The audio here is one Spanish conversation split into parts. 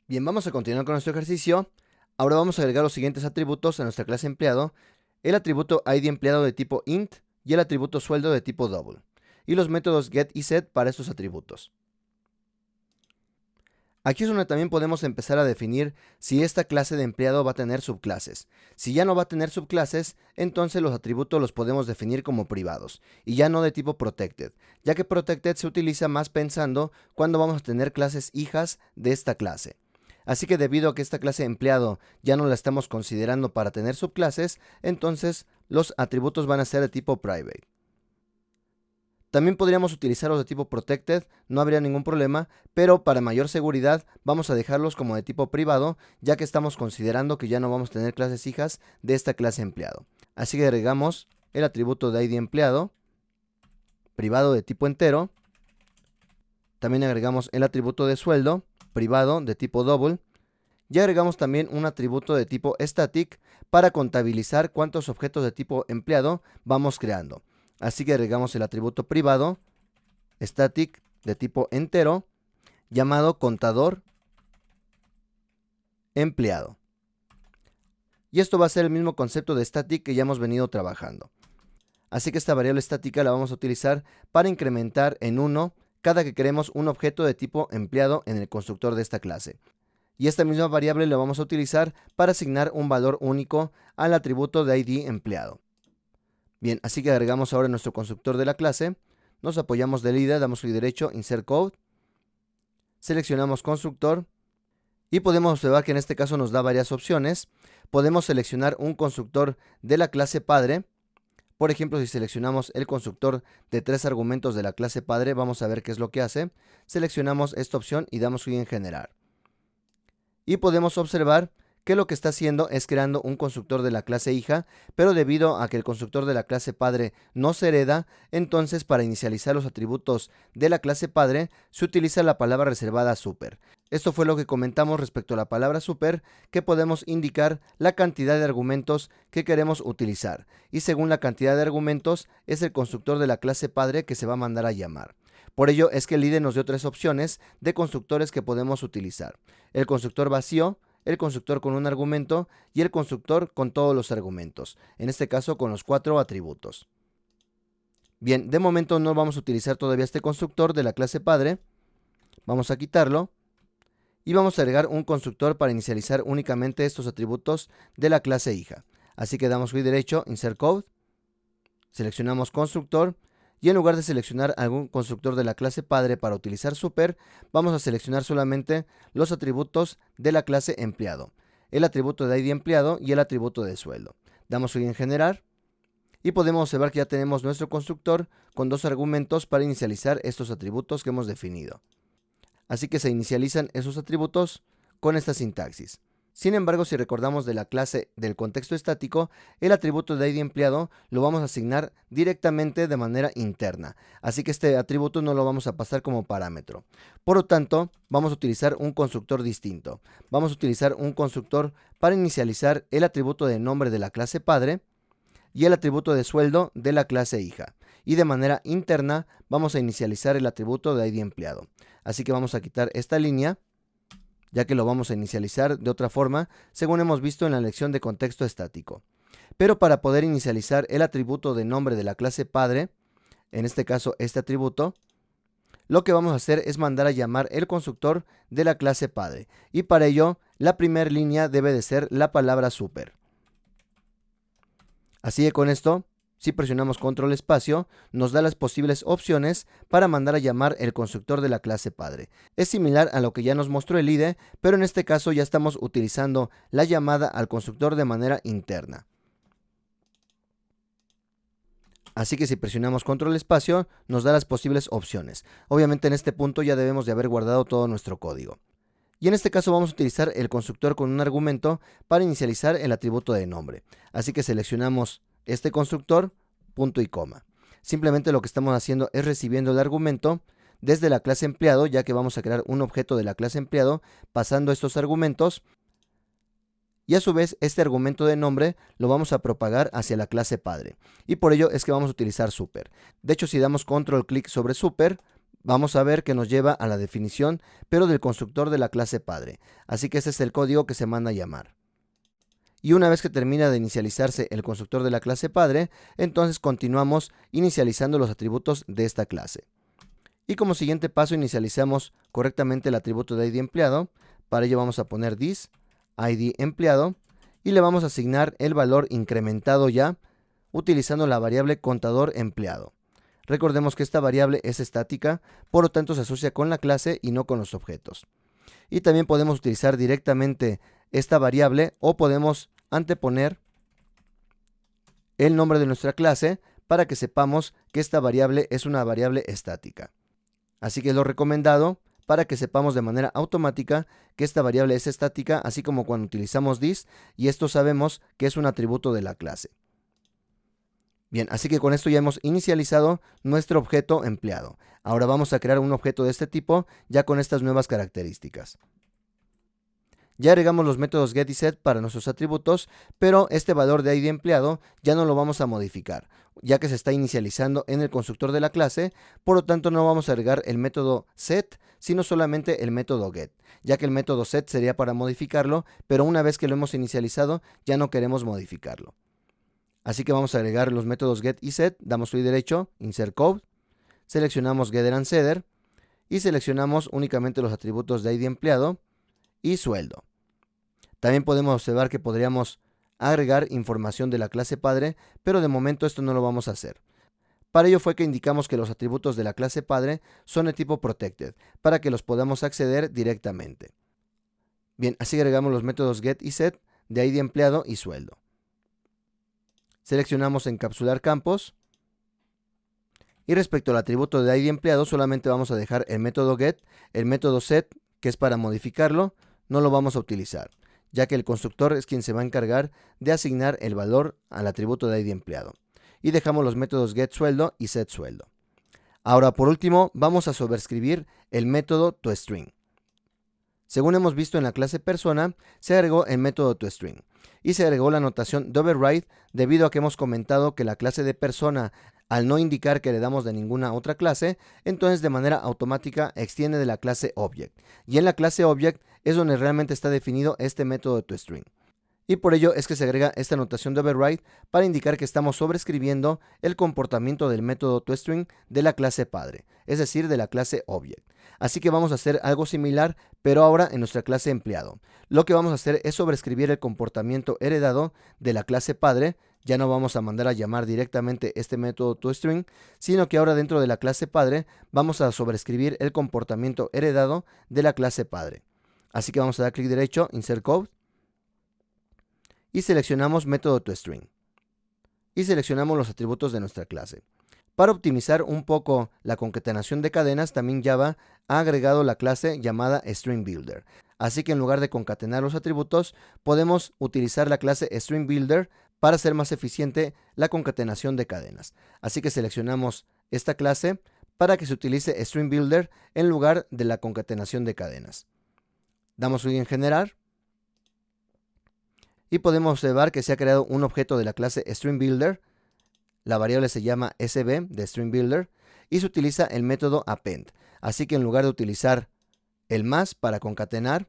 Bien, vamos a continuar con nuestro ejercicio. Ahora vamos a agregar los siguientes atributos a nuestra clase empleado: el atributo ID empleado de tipo int y el atributo sueldo de tipo double, y los métodos get y set para estos atributos. Aquí es donde también podemos empezar a definir si esta clase de empleado va a tener subclases. Si ya no va a tener subclases, entonces los atributos los podemos definir como privados y ya no de tipo protected, ya que protected se utiliza más pensando cuando vamos a tener clases hijas de esta clase. Así que debido a que esta clase empleado ya no la estamos considerando para tener subclases, entonces los atributos van a ser de tipo private. También podríamos utilizarlos de tipo protected, no habría ningún problema, pero para mayor seguridad vamos a dejarlos como de tipo privado, ya que estamos considerando que ya no vamos a tener clases hijas de esta clase empleado. Así que agregamos el atributo de ID empleado, privado de tipo entero. También agregamos el atributo de sueldo, privado de tipo double. Y agregamos también un atributo de tipo static para contabilizar cuántos objetos de tipo empleado vamos creando. Así que agregamos el atributo privado, static de tipo entero, llamado contador empleado. Y esto va a ser el mismo concepto de static que ya hemos venido trabajando. Así que esta variable estática la vamos a utilizar para incrementar en 1 cada que creemos un objeto de tipo empleado en el constructor de esta clase. Y esta misma variable la vamos a utilizar para asignar un valor único al atributo de ID empleado. Bien, así que agregamos ahora nuestro constructor de la clase, nos apoyamos del IDE, damos clic derecho, Insert Code, seleccionamos constructor y podemos observar que en este caso nos da varias opciones. Podemos seleccionar un constructor de la clase padre. Por ejemplo, si seleccionamos el constructor de 3 argumentos de la clase padre, vamos a ver qué es lo que hace. Seleccionamos esta opción y damos clic en generar. Y podemos observar que lo que está haciendo es creando un constructor de la clase hija, pero debido a que el constructor de la clase padre no se hereda, entonces para inicializar los atributos de la clase padre se utiliza la palabra reservada super. Esto fue lo que comentamos respecto a la palabra super, que podemos indicar la cantidad de argumentos que queremos utilizar, y según la cantidad de argumentos es el constructor de la clase padre que se va a mandar a llamar. Por ello es que el IDE nos dio 3 opciones de constructores que podemos utilizar: el constructor vacío, el constructor con un argumento y el constructor con todos los argumentos, en este caso con los 4 atributos. Bien, de momento no vamos a utilizar todavía este constructor de la clase padre, vamos a quitarlo y vamos a agregar un constructor para inicializar únicamente estos atributos de la clase hija. Así que damos clic derecho, Insert Code, seleccionamos constructor. Y en lugar de seleccionar algún constructor de la clase padre para utilizar super, vamos a seleccionar solamente los atributos de la clase empleado, el atributo de ID empleado y el atributo de sueldo. Damos clic en generar y podemos observar que ya tenemos nuestro constructor con 2 argumentos para inicializar estos atributos que hemos definido. Así que se inicializan esos atributos con esta sintaxis. Sin embargo, si recordamos de la clase del contexto estático, el atributo de ID empleado lo vamos a asignar directamente de manera interna. Así que este atributo no lo vamos a pasar como parámetro. Por lo tanto, vamos a utilizar un constructor distinto. Vamos a utilizar un constructor para inicializar el atributo de nombre de la clase padre y el atributo de sueldo de la clase hija. Y de manera interna vamos a inicializar el atributo de ID empleado. Así que vamos a quitar esta línea, ya que lo vamos a inicializar de otra forma, según hemos visto en la lección de contexto estático. Pero para poder inicializar el atributo de nombre de la clase padre, en este caso este atributo, lo que vamos a hacer es mandar a llamar el constructor de la clase padre. Y para ello, la primera línea debe de ser la palabra super. Así que con esto, si presionamos control espacio, nos da las posibles opciones para mandar a llamar el constructor de la clase padre. Es similar a lo que ya nos mostró el IDE, pero en este caso ya estamos utilizando la llamada al constructor de manera interna. Así que si presionamos control espacio, nos da las posibles opciones. Obviamente en este punto ya debemos de haber guardado todo nuestro código. Y en este caso vamos a utilizar el constructor con un argumento para inicializar el atributo de nombre. Así que seleccionamos este constructor, punto y coma. Simplemente lo que estamos haciendo es recibiendo el argumento desde la clase empleado, ya que vamos a crear un objeto de la clase empleado pasando estos argumentos. Y a su vez este argumento de nombre lo vamos a propagar hacia la clase padre. Y por ello es que vamos a utilizar super. De hecho, si damos control clic sobre super, vamos a ver que nos lleva a la definición, pero del constructor de la clase padre. Así que este es el código que se manda a llamar. Y una vez que termina de inicializarse el constructor de la clase padre, entonces continuamos inicializando los atributos de esta clase. Y como siguiente paso inicializamos correctamente el atributo de ID empleado. Para ello vamos a poner this ID empleado y le vamos a asignar el valor incrementado ya utilizando la variable contador empleado. Recordemos que esta variable es estática, por lo tanto se asocia con la clase y no con los objetos. Y también podemos utilizar directamente esta variable o podemos anteponer el nombre de nuestra clase para que sepamos que esta variable es una variable estática. Así que es lo recomendado para que sepamos de manera automática que esta variable es estática, así como cuando utilizamos this, y esto sabemos que es un atributo de la clase. Bien, así que con esto ya hemos inicializado nuestro objeto empleado. Ahora vamos a crear un objeto de este tipo ya con estas nuevas características. Ya agregamos los métodos get y set para nuestros atributos, pero este valor de ID empleado ya no lo vamos a modificar, ya que se está inicializando en el constructor de la clase. Por lo tanto no vamos a agregar el método set, sino solamente el método get, ya que el método set sería para modificarlo, pero una vez que lo hemos inicializado ya no queremos modificarlo. Así que vamos a agregar los métodos get y set, damos clic derecho, insert code, seleccionamos getter and setter y seleccionamos únicamente los atributos de ID empleado y sueldo. También podemos observar que podríamos agregar información de la clase padre, pero de momento esto no lo vamos a hacer. Para ello fue que indicamos que los atributos de la clase padre son de tipo protected, para que los podamos acceder directamente. Bien, así agregamos los métodos get y set de ID empleado y sueldo. Seleccionamos encapsular campos. Y respecto al atributo de ID empleado, solamente vamos a dejar el método get, el método set, que es para modificarlo, no lo vamos a utilizar, ya que el constructor es quien se va a encargar de asignar el valor al atributo de ID empleado. Y dejamos los métodos get sueldo y set sueldo. Ahora, por último, vamos a sobrescribir el método toString. Según hemos visto en la clase persona, se agregó el método toString y se agregó la notación de override debido a que hemos comentado que la clase de persona, al no indicar que heredamos de ninguna otra clase, entonces de manera automática extiende de la clase object. Y en la clase object es donde realmente está definido este método de toString. Y por ello es que se agrega esta notación de override para indicar que estamos sobrescribiendo el comportamiento del método toString de la clase padre, es decir, de la clase object. Así que vamos a hacer algo similar, pero ahora en nuestra clase empleado. Lo que vamos a hacer es sobrescribir el comportamiento heredado de la clase padre. Ya no vamos a mandar a llamar directamente este método toString, sino que ahora dentro de la clase padre vamos a sobrescribir el comportamiento heredado de la clase padre. Así que vamos a dar clic derecho, insert code, y seleccionamos método toString. Y seleccionamos los atributos de nuestra clase. Para optimizar un poco la concatenación de cadenas, también Java ha agregado la clase llamada StringBuilder. Así que en lugar de concatenar los atributos, podemos utilizar la clase StringBuilder para hacer más eficiente la concatenación de cadenas. Así que seleccionamos esta clase para que se utilice StringBuilder en lugar de la concatenación de cadenas. Damos clic en generar. Y podemos observar que se ha creado un objeto de la clase StringBuilder. La variable se llama sb de StringBuilder y se utiliza el método append. Así que en lugar de utilizar el más para concatenar,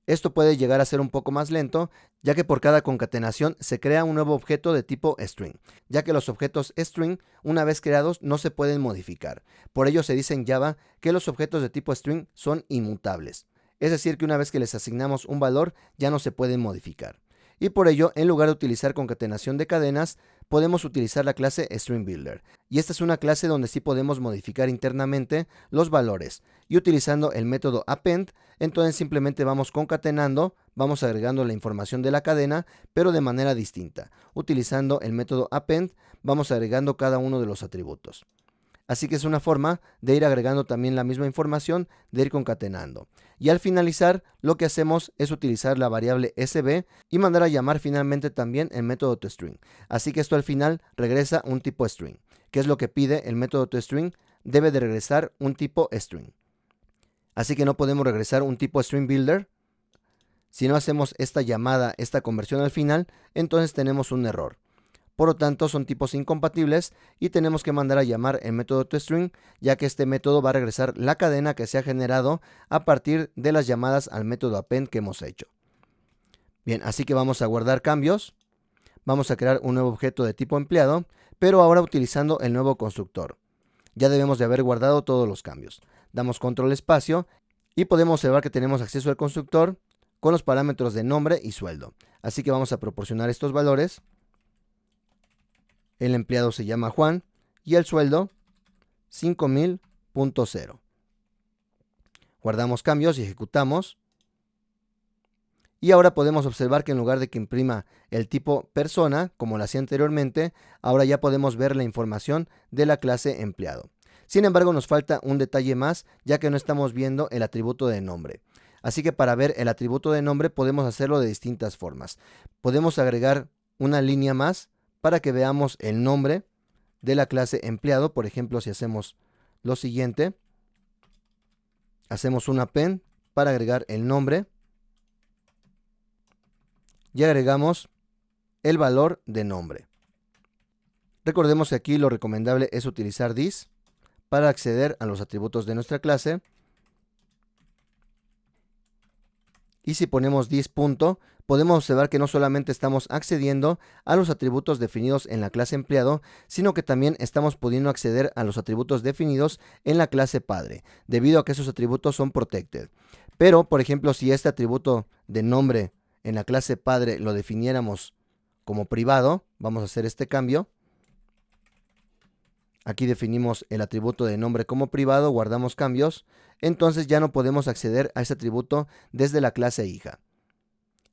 esto puede llegar a ser un poco más lento, ya que por cada concatenación se crea un nuevo objeto de tipo string, ya que los objetos string, una vez creados, no se pueden modificar. Por ello se dice en Java que los objetos de tipo string son inmutables. Es decir, que una vez que les asignamos un valor, ya no se pueden modificar. Y por ello, en lugar de utilizar concatenación de cadenas, podemos utilizar la clase StringBuilder. Y esta es una clase donde sí podemos modificar internamente los valores. Y utilizando el método append, entonces simplemente vamos concatenando, vamos agregando la información de la cadena, pero de manera distinta. Utilizando el método append, vamos agregando cada uno de los atributos. Así que es una forma de ir agregando también la misma información, de ir concatenando. Y al finalizar, lo que hacemos es utilizar la variable sb y mandar a llamar finalmente también el método toString. Así que esto al final regresa un tipo string. ¿Qué es lo que pide el método toString? Debe de regresar un tipo string. Así que no podemos regresar un tipo StringBuilder. Si no hacemos esta llamada, esta conversión al final, entonces tenemos un error. Por lo tanto, son tipos incompatibles y tenemos que mandar a llamar el método toString, ya que este método va a regresar la cadena que se ha generado a partir de las llamadas al método append que hemos hecho. Bien, así que vamos a guardar cambios. Vamos a crear un nuevo objeto de tipo empleado, pero ahora utilizando el nuevo constructor. Ya debemos de haber guardado todos los cambios. Damos control espacio y podemos observar que tenemos acceso al constructor con los parámetros de nombre y sueldo. Así que vamos a proporcionar estos valores. El empleado se llama Juan y el sueldo 5000.0. Guardamos cambios y ejecutamos. Y ahora podemos observar que en lugar de que imprima el tipo persona, como lo hacía anteriormente, ahora ya podemos ver la información de la clase empleado. Sin embargo, nos falta un detalle más, ya que no estamos viendo el atributo de nombre. Así que para ver el atributo de nombre podemos hacerlo de distintas formas. Podemos agregar una línea más para que veamos el nombre de la clase empleado. Por ejemplo, si hacemos lo siguiente, hacemos un append para agregar el nombre y agregamos el valor de nombre. Recordemos que aquí lo recomendable es utilizar this para acceder a los atributos de nuestra clase. Y si ponemos this punto, podemos observar que no solamente estamos accediendo a los atributos definidos en la clase empleado, sino que también estamos pudiendo acceder a los atributos definidos en la clase padre, debido a que esos atributos son protected. Pero, por ejemplo, si este atributo de nombre en la clase padre lo definiéramos como privado, vamos a hacer este cambio. Aquí definimos el atributo de nombre como privado, guardamos cambios, entonces ya no podemos acceder a ese atributo desde la clase hija.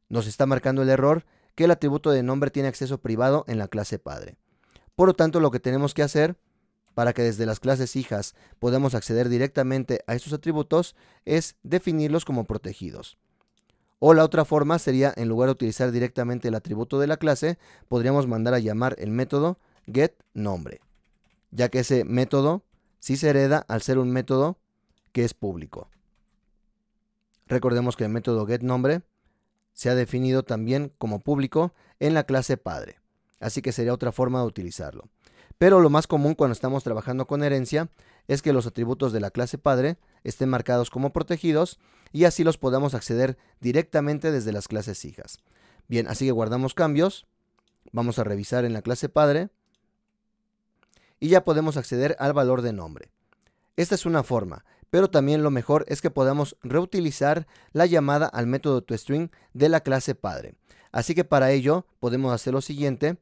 Nos está marcando el error que el atributo de nombre tiene acceso privado en la clase padre. Por lo tanto, lo que tenemos que hacer para que desde las clases hijas podamos acceder directamente a estos atributos es definirlos como protegidos. O la otra forma sería, en lugar de utilizar directamente el atributo de la clase, podríamos mandar a llamar el método getNombre, ya que ese método sí se hereda al ser un método que es público. Recordemos que el método getNombre se ha definido también como público en la clase padre, así que sería otra forma de utilizarlo. Pero lo más común cuando estamos trabajando con herencia es que los atributos de la clase padre estén marcados como protegidos y así los podamos acceder directamente desde las clases hijas. Bien, así que guardamos cambios, vamos a revisar en la clase padre y ya podemos acceder al valor de nombre. Esta es una forma, pero también lo mejor es que podamos reutilizar la llamada al método toString de la clase padre. Así que para ello podemos hacer lo siguiente.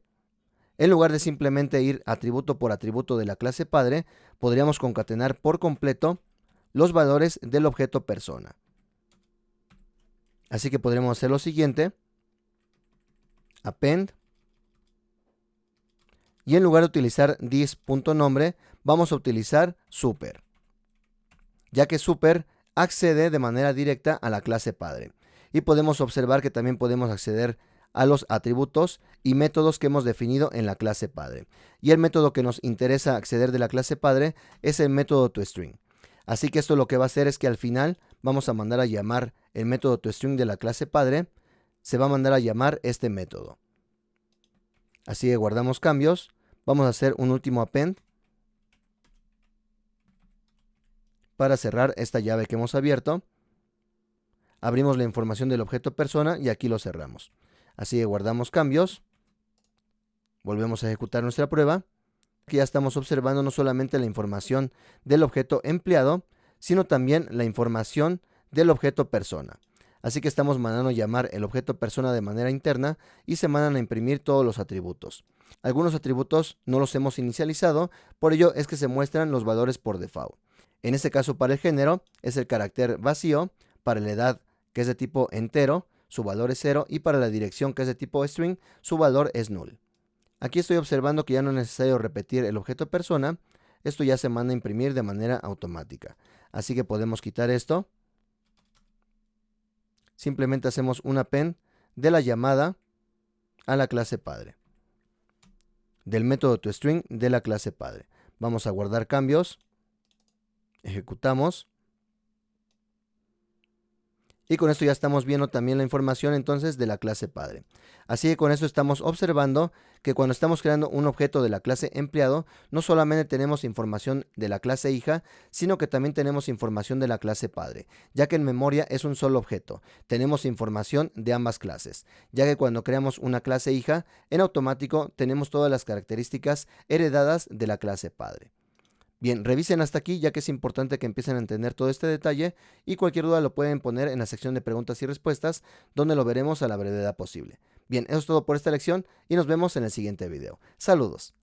En lugar de simplemente ir atributo por atributo de la clase padre, podríamos concatenar por completo los valores del objeto persona. Así que podríamos hacer lo siguiente. Append. Y en lugar de utilizar this.nombre, vamos a utilizar super, ya que super accede de manera directa a la clase padre. Y podemos observar que también podemos acceder a los atributos y métodos que hemos definido en la clase padre. Y el método que nos interesa acceder de la clase padre es el método toString. Así que esto lo que va a hacer es que al final vamos a mandar a llamar el método toString de la clase padre. Se va a mandar a llamar este método. Así que guardamos cambios. Vamos a hacer un último append para cerrar esta llave que hemos abierto. Abrimos la información del objeto persona y aquí lo cerramos. Así que guardamos cambios. Volvemos a ejecutar nuestra prueba. Aquí ya estamos observando no solamente la información del objeto empleado, sino también la información del objeto persona. Así que estamos mandando llamar el objeto persona de manera interna y se mandan a imprimir todos los atributos. Algunos atributos no los hemos inicializado, por ello es que se muestran los valores por default. En este caso, para el género es el carácter vacío, para la edad, que es de tipo entero, su valor es 0, y para la dirección, que es de tipo string, su valor es null. Aquí estoy observando que ya no es necesario repetir el objeto persona, esto ya se manda a imprimir de manera automática. Así que podemos quitar esto. Simplemente hacemos un append de la llamada a la clase padre, del método toString de la clase padre. Vamos a guardar cambios, ejecutamos Y con esto ya estamos viendo también la información entonces de la clase padre. Así que con eso estamos observando que cuando estamos creando un objeto de la clase empleado, no solamente tenemos información de la clase hija, sino que también tenemos información de la clase padre, ya que en memoria es un solo objeto. Tenemos información de ambas clases, ya que cuando creamos una clase hija, en automático tenemos todas las características heredadas de la clase padre. Bien, revisen hasta aquí ya que es importante que empiecen a entender todo este detalle y cualquier duda lo pueden poner en la sección de preguntas y respuestas donde lo veremos a la brevedad posible. Bien, eso es todo por esta lección y nos vemos en el siguiente video. Saludos.